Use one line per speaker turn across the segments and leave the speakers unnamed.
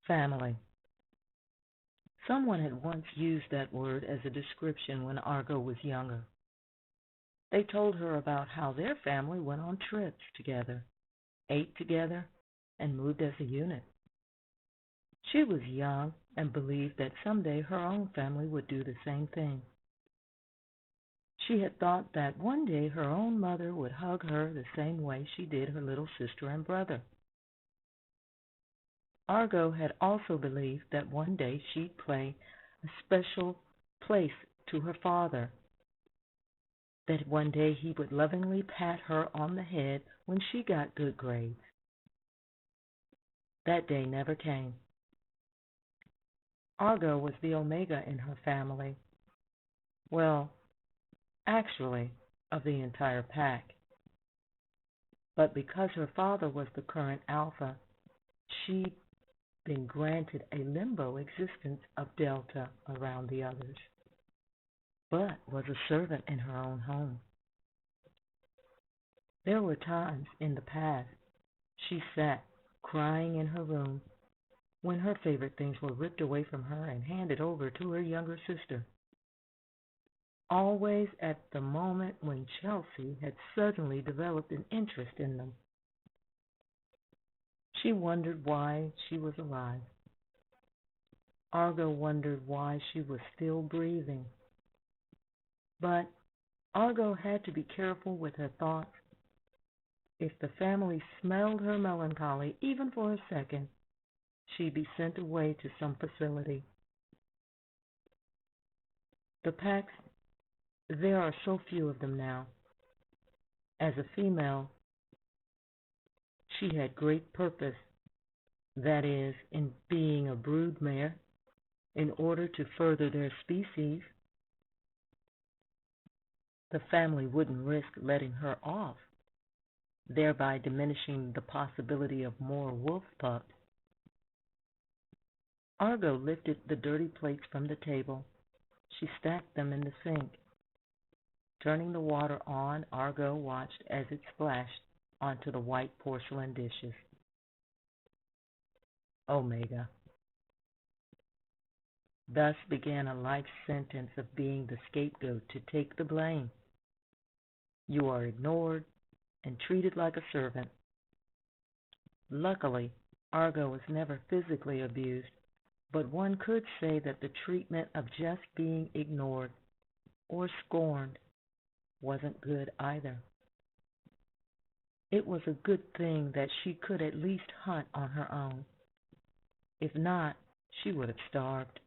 Family. Someone had once used that word as a description when Argo was younger. They told her about how their family went on trips together, ate together, and moved as a unit. She was young and believed that someday her own family would do the same thing. She had thought that one day her own mother would hug her the same way she did her little sister and brother. Argo had also believed that one day she'd play a special place to her father, that one day he would lovingly pat her on the head when she got good grades. That day never came. Argo was the Omega in her family. Well, actually, of the entire pack. But because her father was the current Alpha, she'd been granted a limbo existence of Delta around the others, but was a servant in her own home. There were times in the past she sat crying in her room when her favorite things were ripped away from her and handed over to her younger sister. Always at the moment when Chelsea had suddenly developed an interest in them. She wondered why she was alive. Argo wondered why she was still breathing. But Argo had to be careful with her thoughts. If the family smelled her melancholy, even for a second, she'd be sent away to some facility. The packs, there are so few of them now. As a female, she had great purpose, that is, in being a broodmare, in order to further their species. The family wouldn't risk letting her off, thereby diminishing the possibility of more wolf pups. Argo lifted the dirty plates from the table. She stacked them in the sink. Turning the water on, Argo watched as it splashed onto the white porcelain dishes. Omega. Thus began a life sentence of being the scapegoat to take the blame. You are ignored and treated like a servant. Luckily, Argo was never physically abused, but one could say that the treatment of just being ignored or scorned wasn't good either. It was a good thing that she could at least hunt on her own. If not, she would have starved.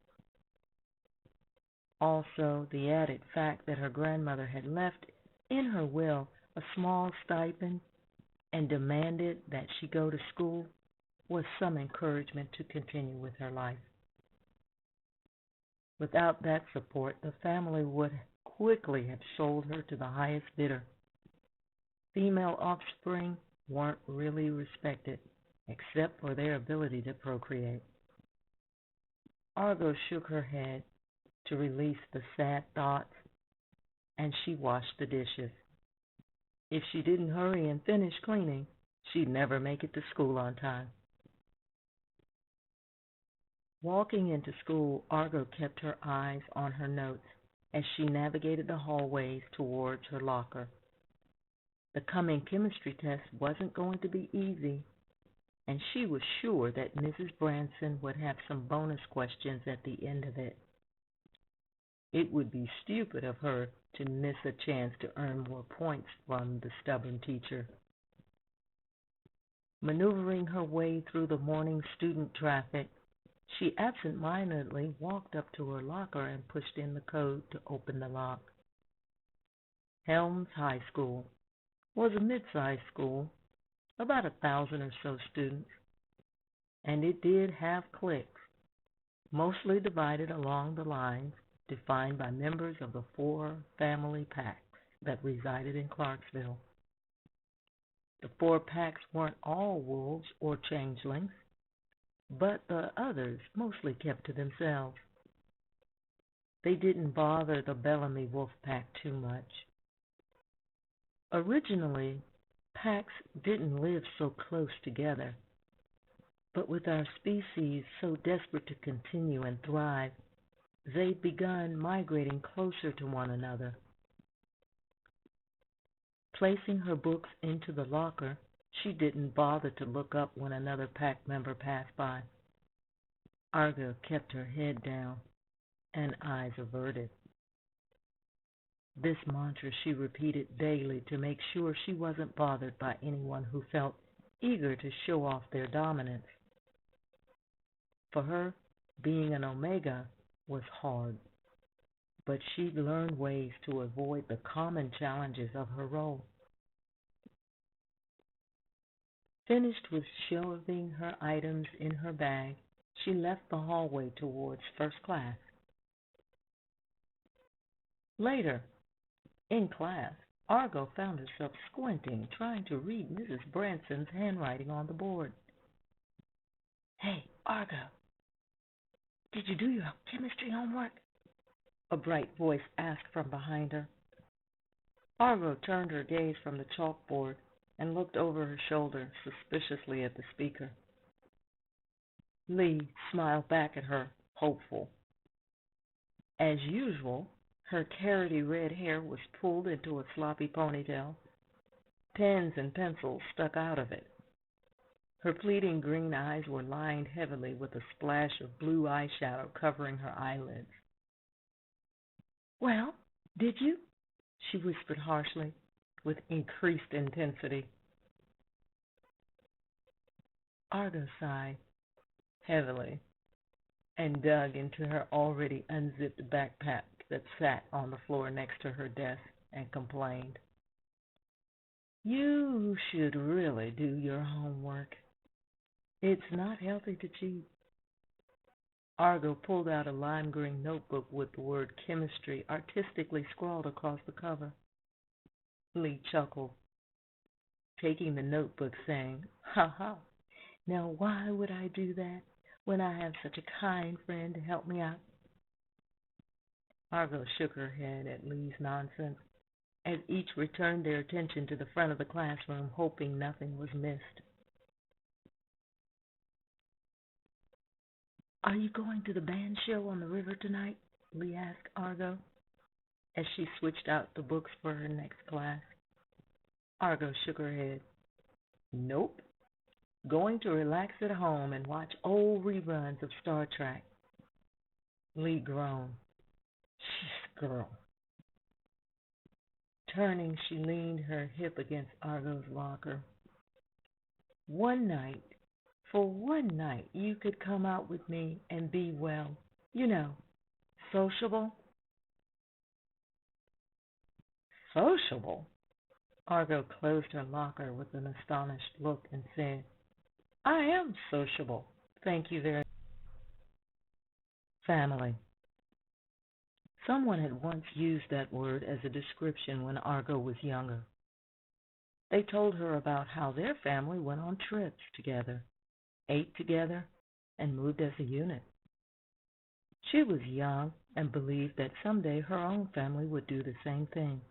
Also, the added fact that her grandmother had left in her will a small stipend and demanded that she go to school was some encouragement to continue with her life. Without that support, the family would quickly have sold her to the highest bidder. Female offspring weren't really respected, except for their ability to procreate. Argo shook her head to release the sad thoughts, and she washed the dishes. If she didn't hurry and finish cleaning, she'd never make it to school on time. Walking into school, Argo kept her eyes on her notes as she navigated the hallways towards her locker. The coming chemistry test wasn't going to be easy, and she was sure that Mrs. Branson would have some bonus questions at the end of it. It would be stupid of her to miss a chance to earn more points from the stubborn teacher. Maneuvering her way through the morning student traffic, she absent-mindedly walked up to her locker and pushed in the code to open the lock. Helms High School was a mid-sized school, about 1,000 or so students, and it did have cliques, mostly divided along the lines defined by members of the 4 family packs that resided in Clarksville. The 4 packs weren't all wolves or changelings, but the others mostly kept to themselves. They didn't bother the Bellamy wolf pack too much. Originally, packs didn't live so close together. But with our species so desperate to continue and thrive, they'd begun migrating closer to one another. Placing her books into the locker, she didn't bother to look up when another pack member passed by. Argo kept her head down and eyes averted. This mantra she repeated daily to make sure she wasn't bothered by anyone who felt eager to show off their dominance. For her, being an Omega was hard, but she'd learned ways to avoid the common challenges of her role. Finished with shelving her items in her bag, she left the hallway towards first class. Later, in class, Argo found herself squinting, trying to read Mrs. Branson's handwriting on the board. "Hey, Argo, did you do your chemistry homework?" a bright voice asked from behind her. Argo turned her gaze from the chalkboard and looked over her shoulder suspiciously at the speaker. Lee smiled back at her, hopeful. As usual, her carroty red hair was pulled into a sloppy ponytail. Pens and pencils stuck out of it. Her pleading green eyes were lined heavily with a splash of blue eyeshadow covering her eyelids. "Well, did you?" she whispered harshly, with increased intensity. Argo sighed heavily and dug into her already unzipped backpack that sat on the floor next to her desk and complained. "You should really do your homework. It's not healthy to cheat." Argo pulled out a lime green notebook with the word chemistry artistically scrawled across the cover. Lee chuckled, taking the notebook, saying, "Ha ha, now why would I do that when I have such a kind friend to help me out?" Argo shook her head at Lee's nonsense as each returned their attention to the front of the classroom, hoping nothing was missed. "Are you going to the band show on the river tonight?" Lee asked Argo, as she switched out the books for her next class. Argo shook her head. "Nope. Going to relax at home and watch old reruns of Star Trek." Lee groaned. "She's a girl." Turning, she leaned her hip against Argo's locker. For one night, you could come out with me and be, well, you know, sociable." "Sociable?" Argo closed her locker with an astonished look and said, "I am sociable, thank you very much." Family. Someone had once used that word as a description when Argo was younger. They told her about how their family went on trips together, ate together, and moved as a unit. She was young and believed that someday her own family would do the same thing.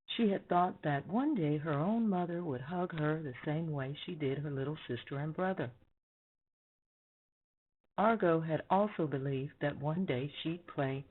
She had thought that one day her own mother would hug her the same way she did her little sister and brother. Argo had also believed that one day she'd play